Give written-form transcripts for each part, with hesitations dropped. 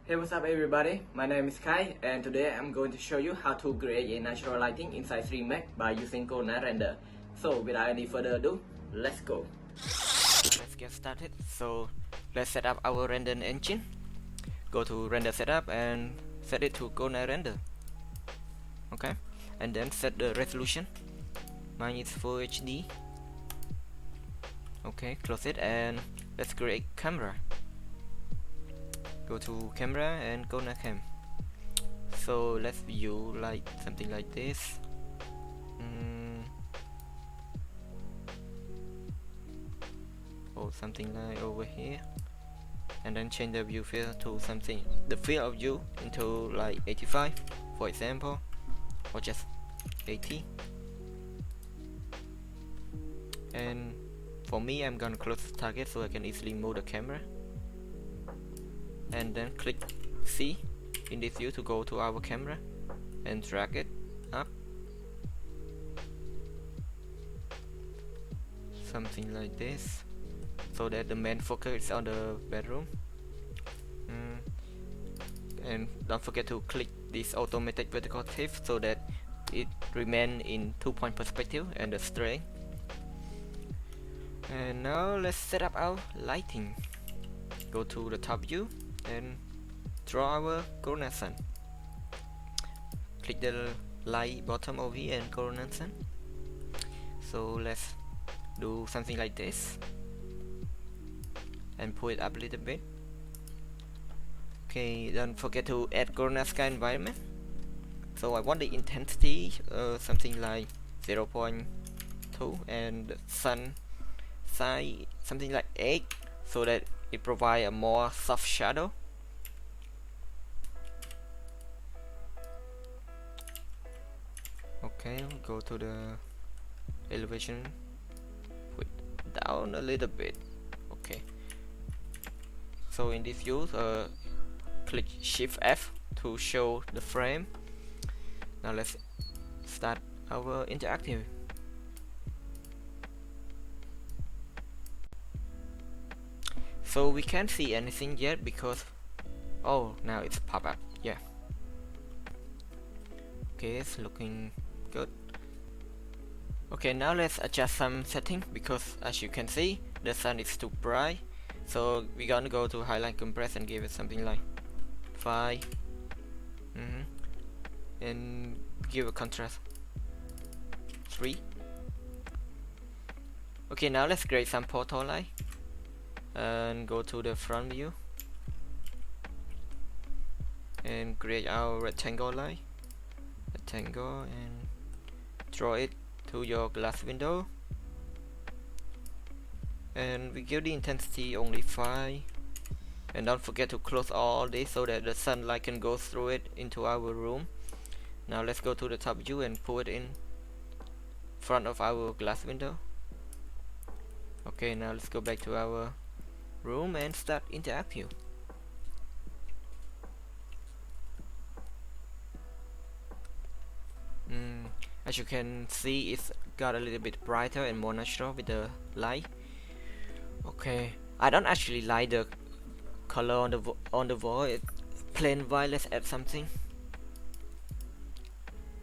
Hey, what's up everybody? My name is Kai and today I'm going to show you how to create a natural lighting inside 3 by using Corona Render. So without any further ado, let's go. Let's get started. So let's set up our render engine. Go to render setup and set it to Corona Render. Okay, and then set the resolution. Mine is Full HD. Okay, close it and let's create camera. Go to camera and go to cam. So let's view like something like this. Or something like over here, and then change the view field to something, the field of view into like 85 for example, or just 80. And for me, I'm gonna close the target so I can easily move the camera, and then click C in this view to go to our camera and drag it up, something like this, so that the main focus is on the bedroom. And don't forget to click this automatic vertical tilt so that it remains in 2-point perspective and the straight. And now let's set up our lighting. Go to the top view and draw our corona sun. Click the light bottom over here and corona sun. So let's do something like this and pull it up a little bit. Okay, don't forget to add corona sky environment. So I want the intensity something like 0.2 and the sun size something like 8, so that it provides a more soft shadow. Okay, we'll go to the elevation, put down a little bit. Okay, so in this view, click Shift F to show the frame. Now let's start our interactive. So we can't see anything yet because now it's pop up. Yeah, okay, it's looking good. Okay, now let's adjust some settings because as you can see the sun is too bright. So we're gonna go to highlight compress and give it something like 5, and give a contrast 3. Okay, now let's create some portal light and go to the front view and create our rectangle light, and draw it to your glass window, and we give the intensity only 5. And don't forget to close all this so that the sunlight can go through it into our room. Now let's go to the top view and put it in front of our glass window. Okay, now let's go back to our room and start interactive. As you can see, it's got a little bit brighter and more natural with the light. Okay, I don't actually like the color on the wall. It's plain white. Let's add something.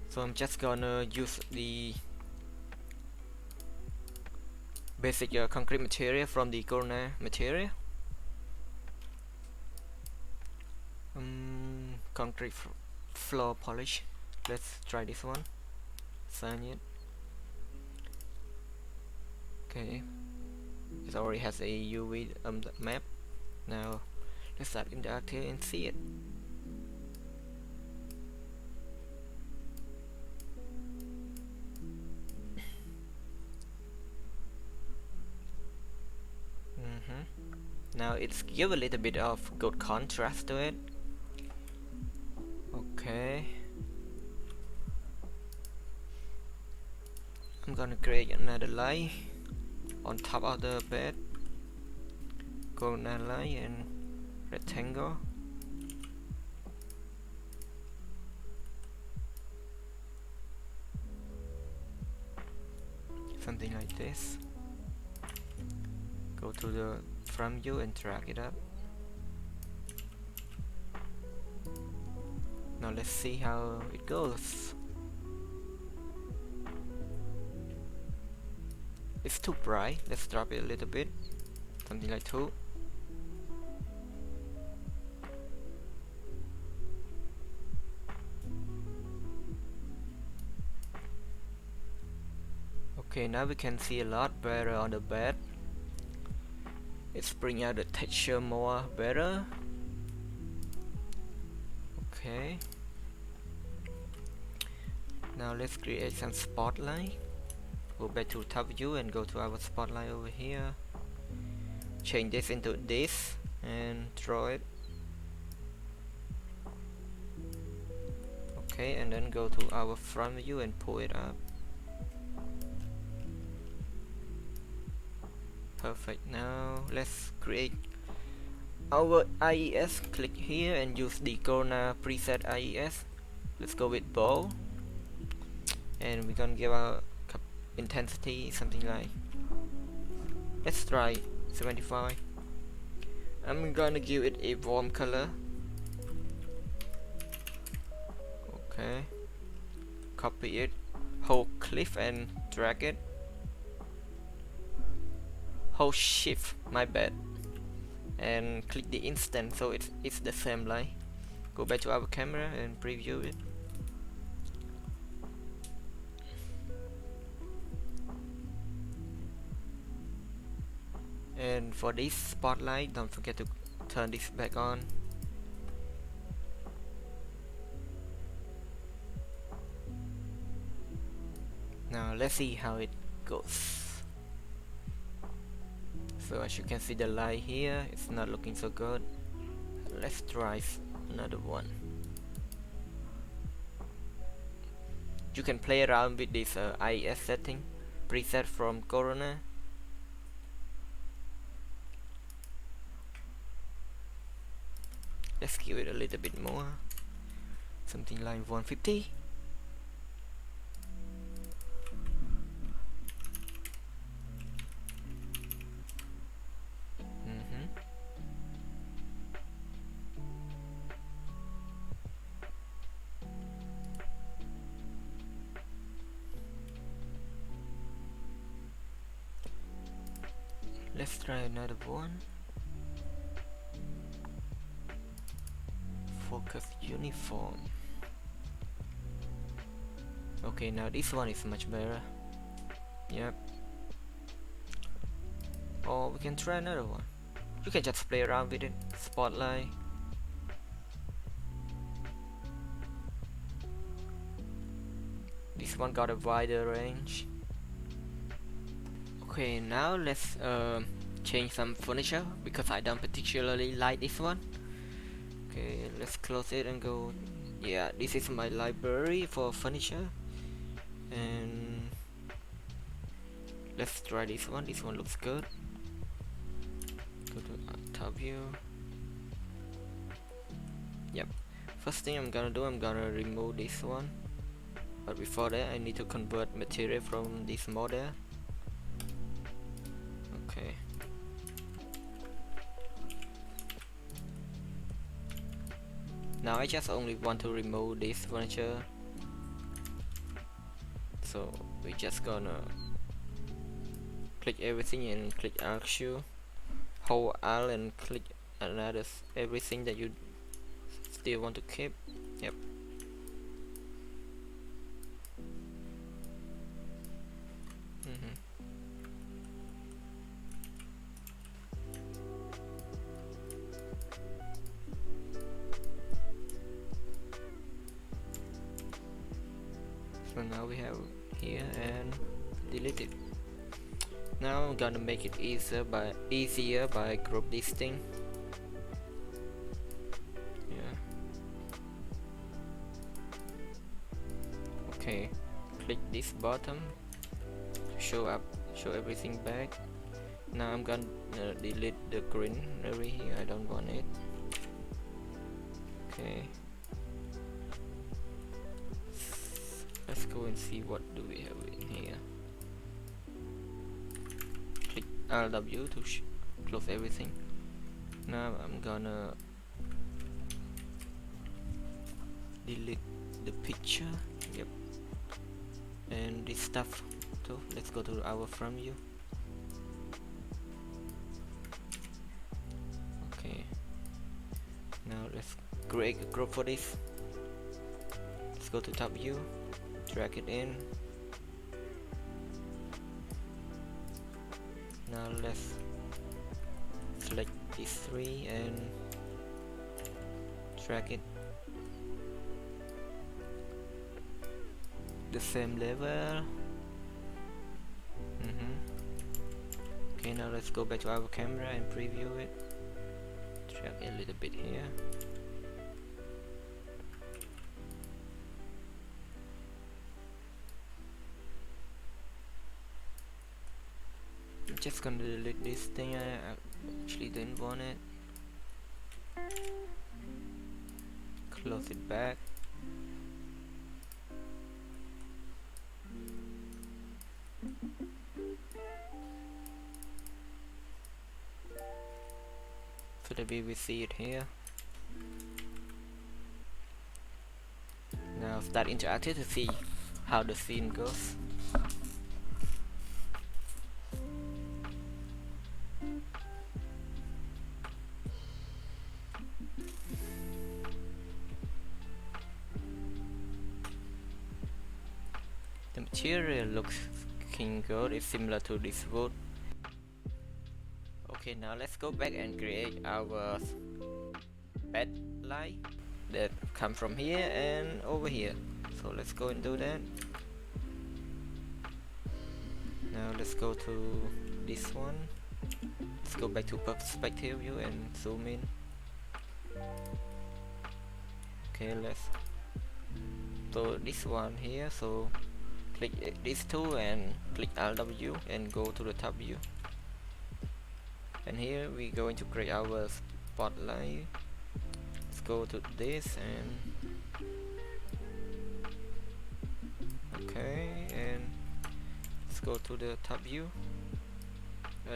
So I'm just gonna use the basic concrete material from the corner material. Concrete floor polish. Let's try this one. Sign it. Okay, it already has a UV map. Now let's start interactive and see it. Now it's give a little bit of good contrast to it. Okay, I'm gonna create another light on top of the bed. Golden light and rectangle. Something like this. Go to the front view and drag it up. Now let's see how it goes. It's too bright. Let's drop it a little bit, something like 2. Okay, now we can see a lot better on the bed. It's bring out the texture more better. Okay. Now let's create some spotlight. Go back to top view and go to our spotlight over here. Change this into this and draw it. Okay, and then go to our front view and pull it up. Perfect. Now let's create our IES. Click here and use the Corona preset IES. Let's go with bow, and we're gonna give our intensity something like, let's try 75. I'm gonna give it a warm color. Okay, copy it, hold click and drag it, hold shift, my bad, and click the instant so it's the same light. Go back to our camera and preview it. And for this spotlight, don't forget to turn this back on. Now let's see how it goes. So as you can see, the light here, it's not looking so good. Let's try another one. You can play around with this IS setting preset from Corona. Let's give it a little bit more, something like 150. Let's try another one. Focus uniform. Okay, now this one is much better. Yep. Or we can try another one. You can just play around with it. Spotlight. This one got a wider range. Okay, now let's change some furniture because I don't particularly like this one. Okay, let's close it and go. Yeah, this is my library for furniture, and let's try this one. This one looks good. Go to top view. Yep. First thing I'm gonna do, I'm gonna remove this one, but before that I need to convert material from this model. Okay. Now I just only want to remove this furniture, so we just gonna click everything and click Arc, hold Alt and click another everything that you still want to keep. Yep. So now we have here and delete it. Now I'm gonna make it easier by group this thing. Yeah. Okay. Click this bottom to show everything back. Now I'm gonna delete the green area here. I don't want it. Okay. Let's go and see what do we have in here. Click RW to close everything. Now I'm gonna delete the picture. Yep. And this stuff too. Let's go to our front view. Okay, now let's create a group for this. Let's go to top view, drag it in. Now let's select these three and drag it the same level. Okay, now let's go back to our camera and preview it. Drag it a little bit here. I'm just gonna delete this thing. I actually didn't want it. Close it back. So that we will see it here. Now start interactive to see how the scene goes. The material looks good. It's similar to this wood. Okay, now let's go back and create our bed light that come from here and over here. So let's go and do that. Now let's go to this one. Let's go back to perspective view and zoom in. Okay, let's so this one here. So click these two and click Alt W and go to the top view. And here we're going to create our spotlight. Let's go to this and okay, and let's go to the top view,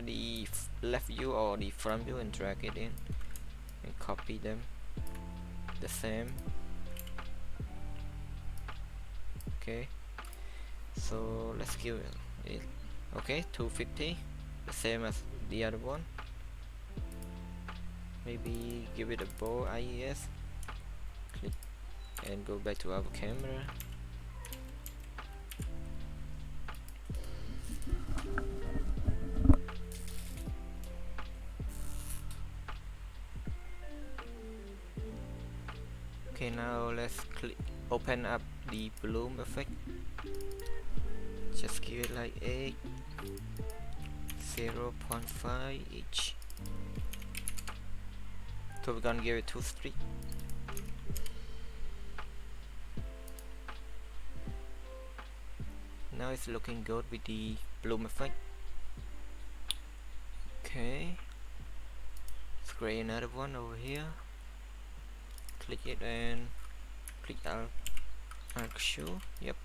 the left view or the front view, and drag it in and copy them the same. Okay, so let's give it okay 250, the same as the other one. Maybe give it a bow IES, click and go back to our camera. Okay, now let's open up the bloom effect. Just give it like 8, 0.5 each. So we're gonna give it 2 streak. Now it's looking good with the bloom effect. Okay, let's create another one over here. Click it and click Alt Show. Yep.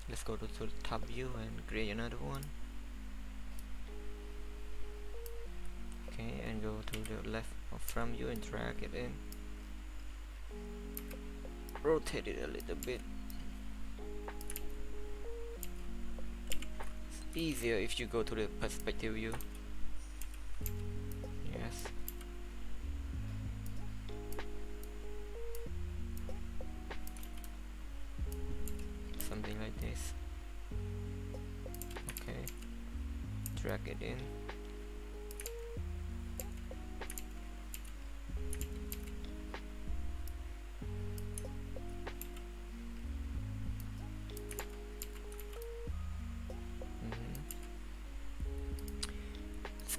Let's go to the top view and create another one. Okay, and go to the left or front view and drag it in. Rotate it a little bit. It's easier if you go to the perspective view. Yes. Something like this. Okay. Drag it in.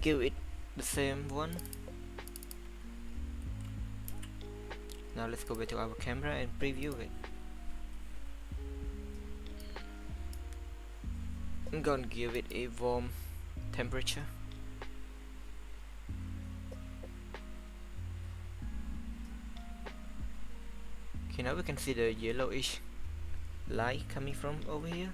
Give it the same one. Now let's go back to our camera and preview it. I'm gonna give it a warm temperature. Okay, now we can see the yellowish light coming from over here.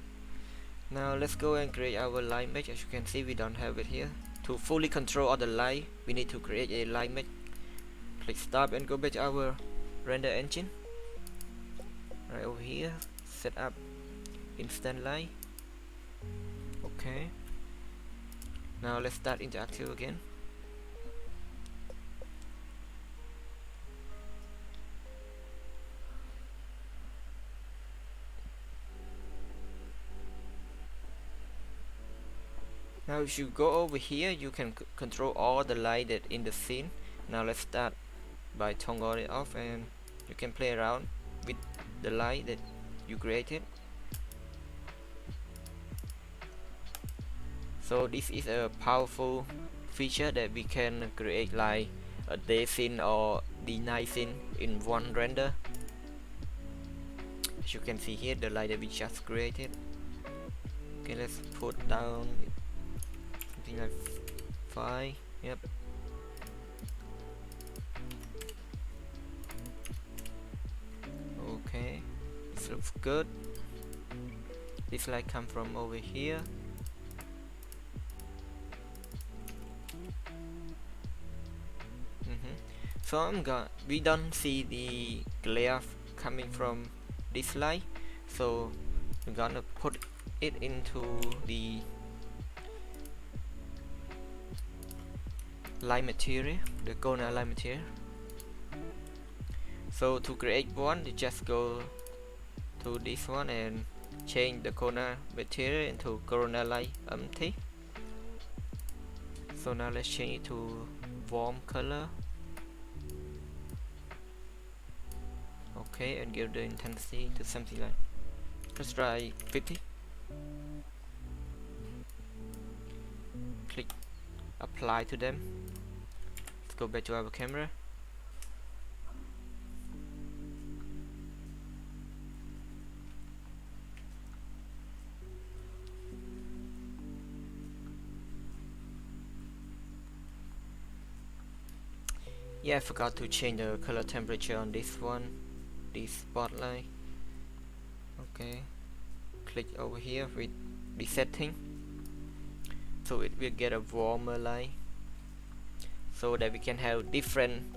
Now let's go and create our light mesh. As you can see, we don't have it here. To fully control all the light, we need to create a light mesh. click stop and go back to our render engine. Right over here, set up instant light. Okay, now let's start interactive again. Now if you go over here, you can control all the light that in the scene. Now let's start by toggle it off, and you can play around with the light that you created. So this is a powerful feature that we can create like a day scene or the night scene in one render. As you can see here, the light that we just created. Okay, let's put down something like 5. Yep. Okay, this looks good. This light come from over here. So we don't see the glare coming from this light, so I'm gonna put it into the light material, the corner light material. So to create one, you just go to this one and change the corner material into corner light empty. So now let's change it to warm color. Okay, and give the intensity to something like, let's try 50. Click apply to them. Let's go back to our camera. Yeah, I forgot to change the color temperature on this one, this spotlight. Okay, click over here with the setting, so it will get a warmer light, so that we can have different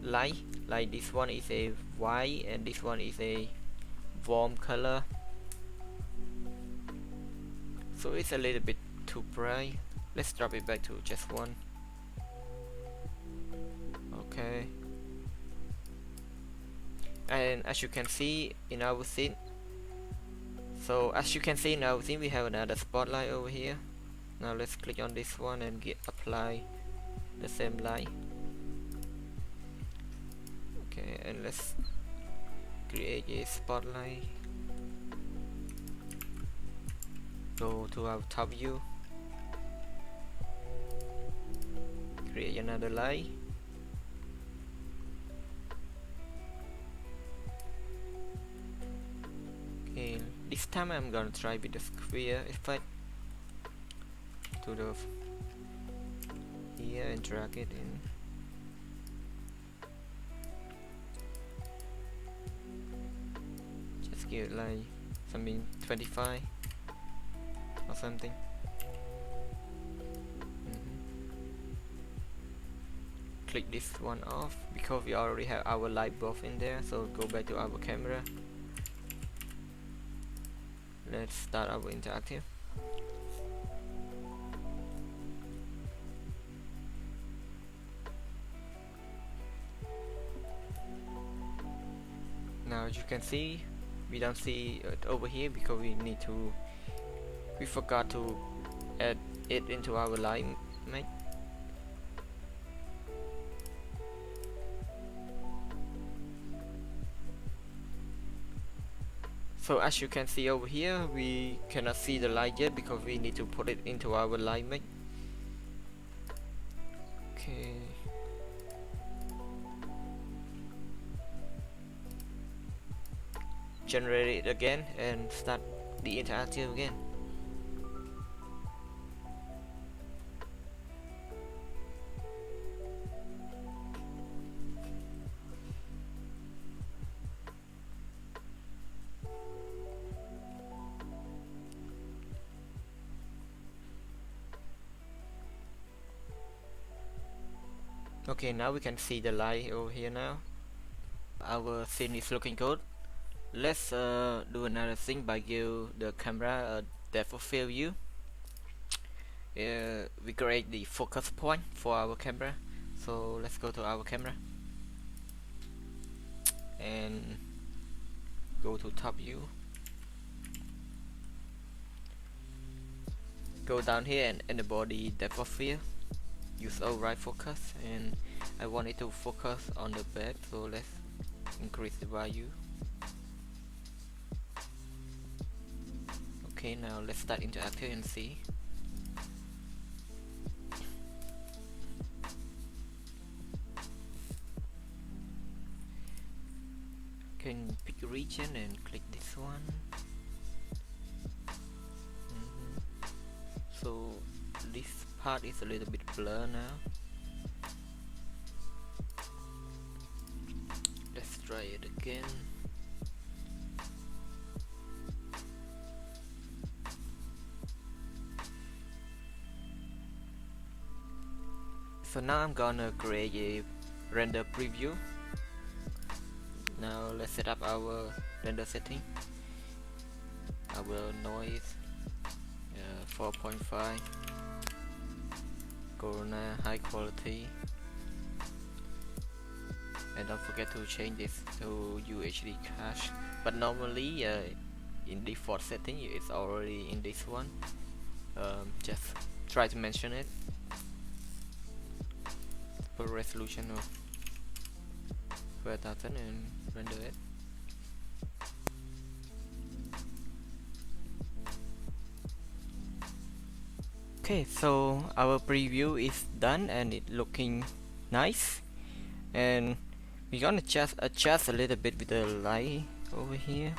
light. Like this one is a white and this one is a warm color, so it's a little bit too bright. Let's drop it back to just one. Okay, and as you can see in our scene, we have another spotlight over here. Now let's click on this one and apply the same light. Okay, and let's create a spotlight. Go to our top view, create another light. Okay, this time I'm gonna try with the square effect to the here and drag it in. Just give it like something 25 or something. Click this one off because we already have our light bulb in there, so go back to our camera. Let's start our interactive. Now as you can see, we don't see it over here because we forgot to add it into our light mate. So as you can see over here, we cannot see the light yet because we need to put it into our light mate. Okay. Generate it again and start the interactive again. Okay, now we can see the light over here now. Our scene is looking good. Let's do another thing by give the camera a depth of field view. We create the focus point for our camera. So let's go to our camera and go to top view. Go down here and enable the depth of field. Use override focus, and I want it to focus on the bed, so let's increase the value. Okay, now let's start interactive and see. Can pick a region and click this one. So this part is a little bit blur now. Let's try it again. So now I'm gonna create a render preview. Now let's set up our render setting. Our noise 4.5, Corona high quality, and don't forget to change this to UHD cache. But normally in default setting it's already in this one. Just try to mention it. Put resolution of 4000 and render it. Okay, so our preview is done and it looking nice, and we're gonna just adjust a little bit with the light over here.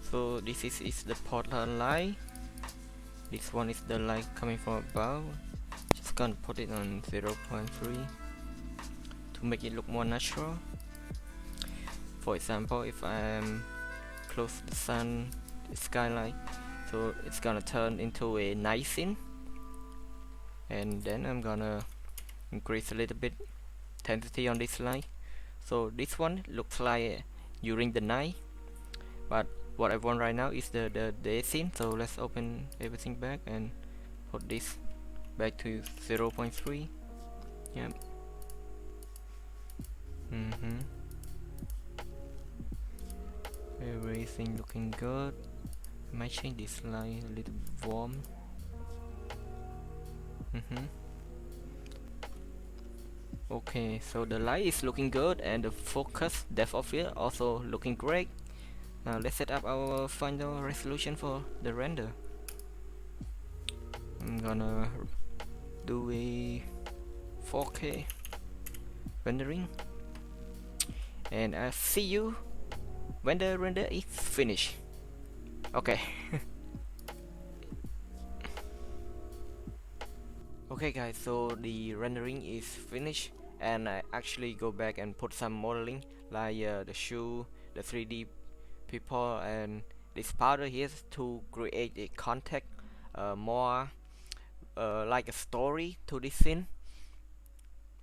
So this is the Portland light. This one is the light coming from above. Just gonna put it on 0.3 to make it look more natural. For example, if I'm close to the sun, the skylight, so it's gonna turn into a night scene. And then I'm gonna increase a little bit intensity on this light. So this one looks like during the night, but what I want right now is the day scene. So let's open everything back and put this back to 0.3. Yep. Everything looking good. I might change this light a little warm. Okay, so the light is looking good and the focus depth of field also looking great. Now let's set up our final resolution for the render. I'm gonna do a 4K rendering, and I'll see you when the render is finished. Okay. Okay guys, so the rendering is finished, and I actually go back and put some modeling like the shoe, the 3D people, and this powder here to create a context, more like a story to this scene.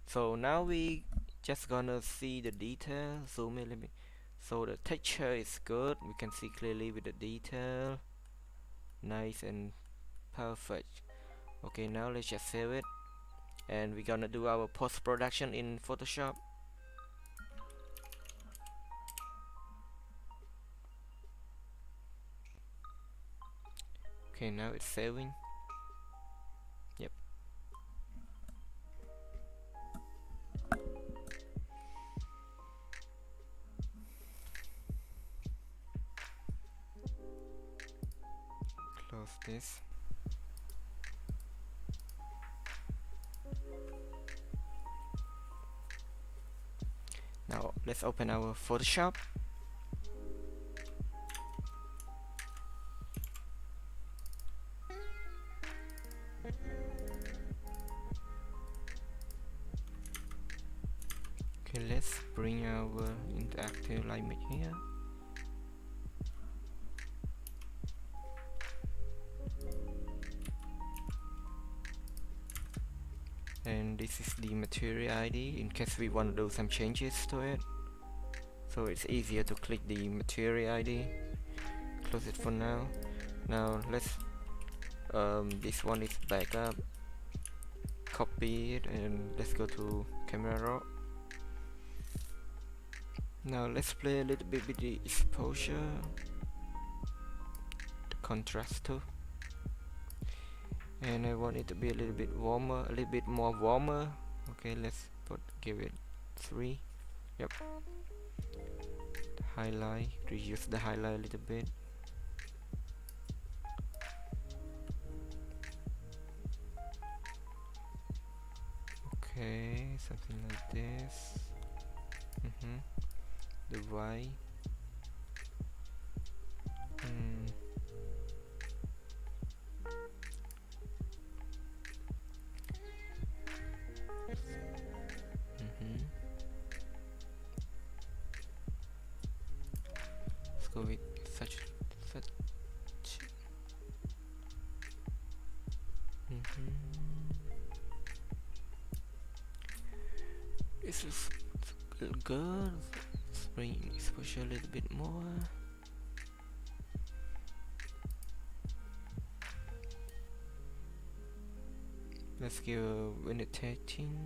So now we just gonna see the detail. Zoom in a little bit. So the texture is good, we can see clearly with the detail, nice and perfect. Okay, now let's just save it, and we're gonna do our post-production in Photoshop. Okay, now it's saving. Yep. Close this. Now let's open our Photoshop. Okay, let's bring our interactive image here. and this is the material ID in case we want to do some changes to it. So it's easier to click the material ID. Close it for now. Now let's this one is backup. Copy it and let's go to camera raw. Now let's play a little bit with the exposure, the contrast too, and I want it to be a little bit warmer, a little bit more warmer. Okay, let's give it 3. Yep. Highlight, reduce the highlight a little bit. Okay, something like this. The Y. Let's go with such. This is good. Let's bring exposure a little bit more. Let's give a window 13.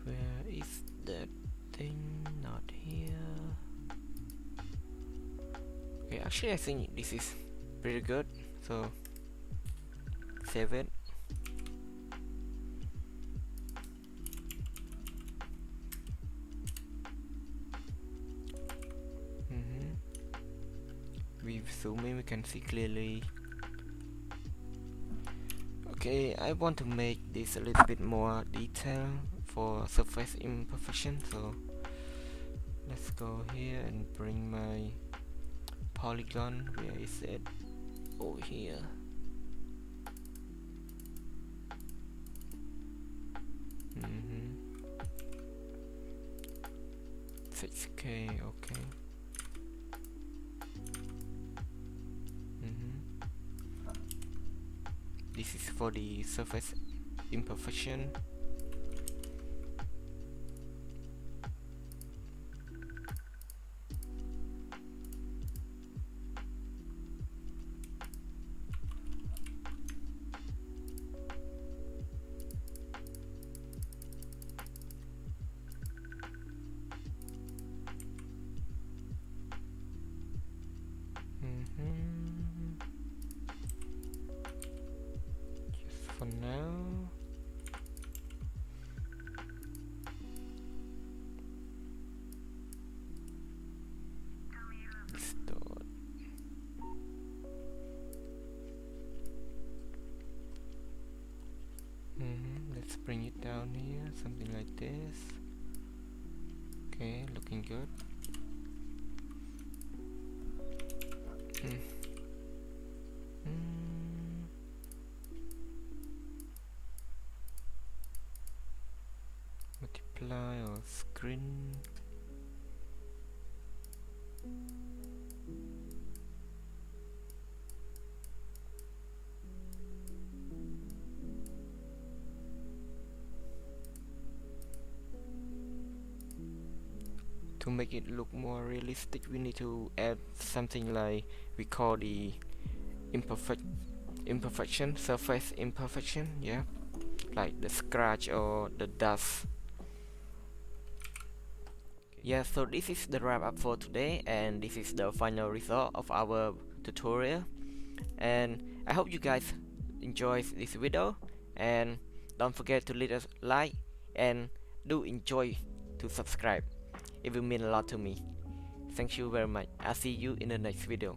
Where is that thing? Not here. Okay, actually I think this is pretty good, so save it. We zoom in, we can see clearly. Okay, I want to make this a little bit more detail for surface imperfection, so let's go here and bring my polygon. Where is it? Over here. 6K, okay. This is for the surface imperfection. For now, distort. Let's bring it down here, something like this. Okay, looking good. Multiply or screen. To make it look more realistic, we need to add something like we call the imperfection, surface imperfection, yeah, like the scratch or the dust. Yeah, so this is the wrap up for today, and this is the final result of our tutorial, and I hope you guys enjoy this video, and don't forget to leave us a like and do enjoy to subscribe. It will mean a lot to me. Thank you very much. I'll see you in the next video.